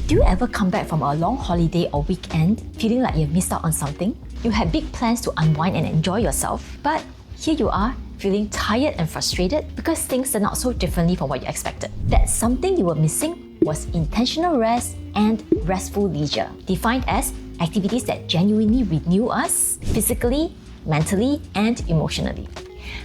Do you ever come back from a long holiday or weekend feeling like you've missed out on something? You had big plans to unwind and enjoy yourself, but here you are, feeling tired and frustrated because things turned out so differently from what you expected. That something you were missing was intentional rest and restful leisure, defined as activities that genuinely renew us physically, mentally, and emotionally.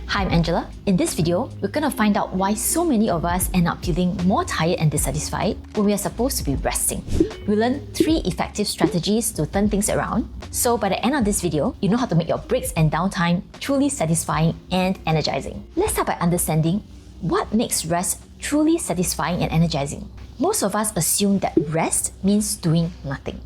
Hi, I'm Angela. In this video, we're going to find out why so many of us end up feeling more tired and dissatisfied when we are supposed to be resting. We'll learn 3 effective strategies to turn things around. So by the end of this video, you know how to make your breaks and downtime truly satisfying and energizing. Let's start by understanding what makes rest truly satisfying and energizing. Most of us assume that rest means doing nothing,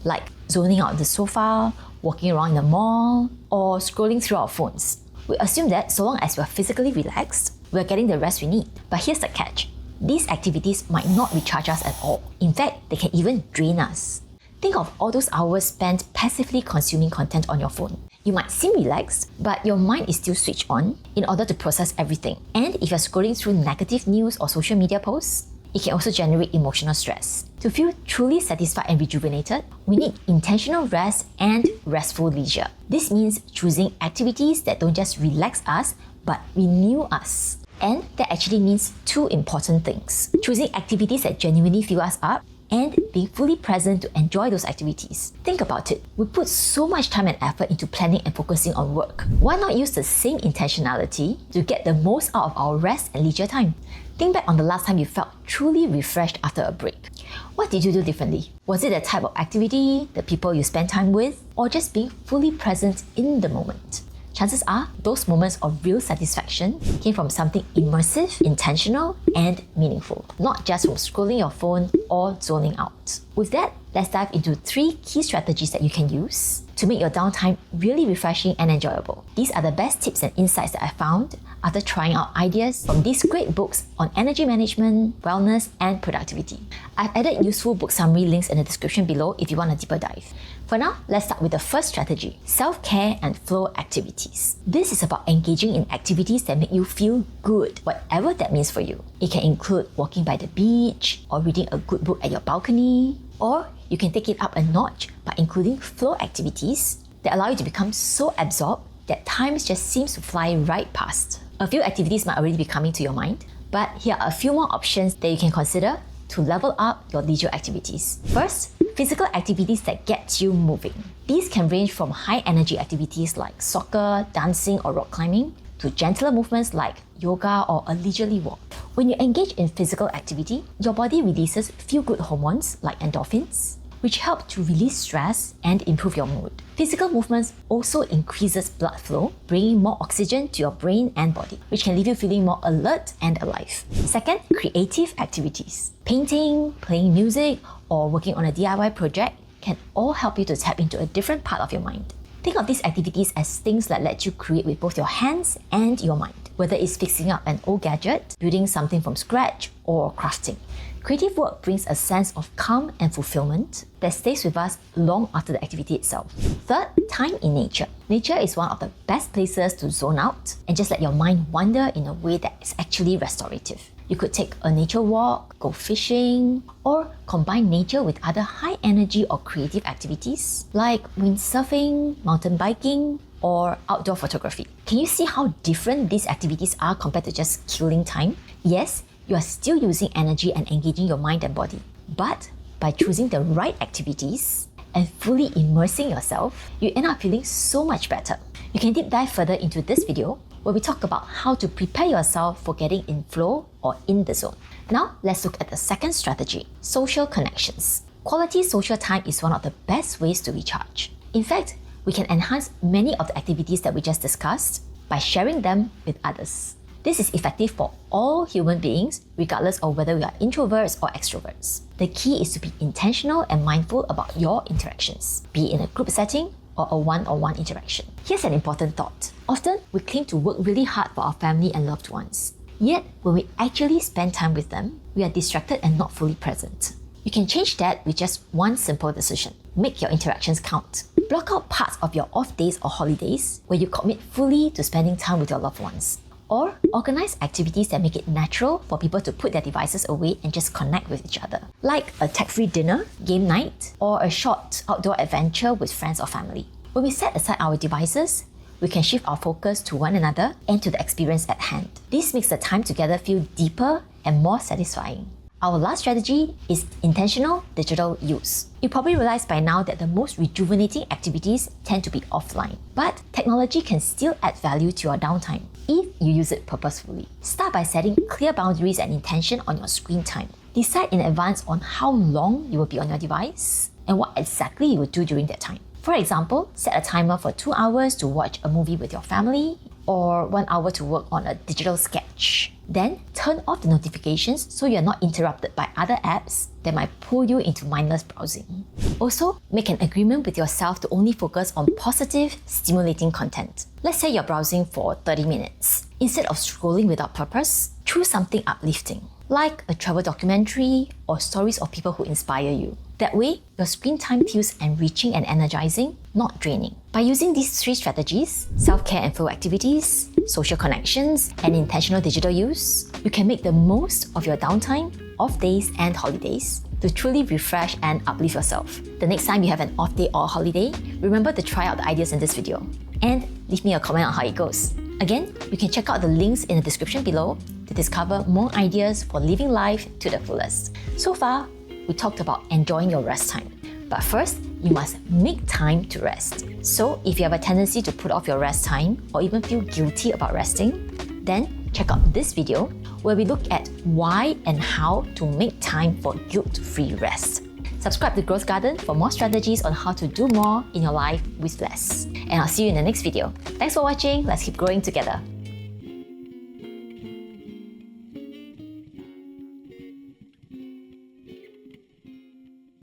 like zoning out on the sofa, walking around in the mall, or scrolling through our phones. We assume that so long as we're physically relaxed, we're getting the rest we need. But here's the catch. These activities might not recharge us at all. In fact, they can even drain us. Think of all those hours spent passively consuming content on your phone. You might seem relaxed, but your mind is still switched on in order to process everything. And if you're scrolling through negative news or social media posts, it can also generate emotional stress. To feel truly satisfied and rejuvenated, we need intentional rest and restful leisure. This means choosing activities that don't just relax us, but renew us. And that actually means 2 important things. Choosing activities that genuinely fill us up and being fully present to enjoy those activities. Think about it. We put so much time and effort into planning and focusing on work. Why not use the same intentionality to get the most out of our rest and leisure time? Think back on the last time you felt truly refreshed after a break. What did you do differently? Was it the type of activity, the people you spent time with, or just being fully present in the moment? Chances are, those moments of real satisfaction came from something immersive, intentional, and meaningful, not just from scrolling your phone or zoning out. With that, let's dive into 3 key strategies that you can use to make your downtime really refreshing and enjoyable. These are the best tips and insights that I found after trying out ideas from these great books on energy management, wellness, and productivity. I've added useful book summary links in the description below if you want a deeper dive. For now, let's start with the first strategy, self-care and flow activities. This is about engaging in activities that make you feel good, whatever that means for you. It can include walking by the beach or reading a good book at your balcony, or you can take it up a notch by including flow activities that allow you to become so absorbed that time just seems to fly right past. A few activities might already be coming to your mind, but here are a few more options that you can consider to level up your leisure activities. First, physical activities that get you moving. These can range from high-energy activities like soccer, dancing, or rock climbing, to gentler movements like yoga or a leisurely walk. When you engage in physical activity, your body releases feel-good hormones like endorphins, which help to release stress and improve your mood. Physical movements also increases blood flow, bringing more oxygen to your brain and body, which can leave you feeling more alert and alive. Second, creative activities. Painting, playing music, or working on a DIY project can all help you to tap into a different part of your mind. Think of these activities as things that let you create with both your hands and your mind, whether it's fixing up an old gadget, building something from scratch, or crafting. Creative work brings a sense of calm and fulfillment that stays with us long after the activity itself. Third, time in nature. Nature is one of the best places to zone out and just let your mind wander in a way that is actually restorative. You could take a nature walk, go fishing, or combine nature with other high-energy or creative activities like windsurfing, mountain biking, or outdoor photography. Can you see how different these activities are compared to just killing time? Yes, you are still using energy and engaging your mind and body. But by choosing the right activities and fully immersing yourself, you end up feeling so much better. You can deep dive further into this video where we talk about how to prepare yourself for getting in flow or in the zone. Now, let's look at the second strategy, social connections. Quality social time is one of the best ways to recharge. In fact, we can enhance many of the activities that we just discussed by sharing them with others. This is effective for all human beings, regardless of whether we are introverts or extroverts. The key is to be intentional and mindful about your interactions, be it in a group setting or a one-on-one interaction. Here's an important thought. Often, we claim to work really hard for our family and loved ones. Yet, when we actually spend time with them, we are distracted and not fully present. You can change that with just one simple decision. Make your interactions count. Block out parts of your off days or holidays where you commit fully to spending time with your loved ones. Or organize activities that make it natural for people to put their devices away and just connect with each other. Like a tech-free dinner, game night, or a short outdoor adventure with friends or family. When we set aside our devices, we can shift our focus to one another and to the experience at hand. This makes the time together feel deeper and more satisfying. Our last strategy is intentional digital use. You probably realize by now that the most rejuvenating activities tend to be offline, but technology can still add value to your downtime if you use it purposefully. Start by setting clear boundaries and intention on your screen time. Decide in advance on how long you will be on your device and what exactly you will do during that time. For example, set a timer for 2 hours to watch a movie with your family or 1 hour to work on a digital sketch. Then turn off the notifications so you're not interrupted by other apps that might pull you into mindless browsing. Also, make an agreement with yourself to only focus on positive, stimulating content. Let's say you're browsing for 30 minutes. Instead of scrolling without purpose, choose something uplifting, like a travel documentary or stories of people who inspire you. That way, your screen time feels enriching and energizing, not draining. By using these 3 strategies, self-care and flow activities, social connections, and intentional digital use, you can make the most of your downtime, off days, and holidays to truly refresh and uplift yourself. The next time you have an off day or holiday, remember to try out the ideas in this video and leave me a comment on how it goes. Again, you can check out the links in the description below to discover more ideas for living life to the fullest. So far, we talked about enjoying your rest time. But first, you must make time to rest. So if you have a tendency to put off your rest time or even feel guilty about resting, then check out this video where we look at why and how to make time for guilt-free rest. Subscribe to GrowthGarden for more strategies on how to do more in your life with less. And I'll see you in the next video. Thanks for watching. Let's keep growing together.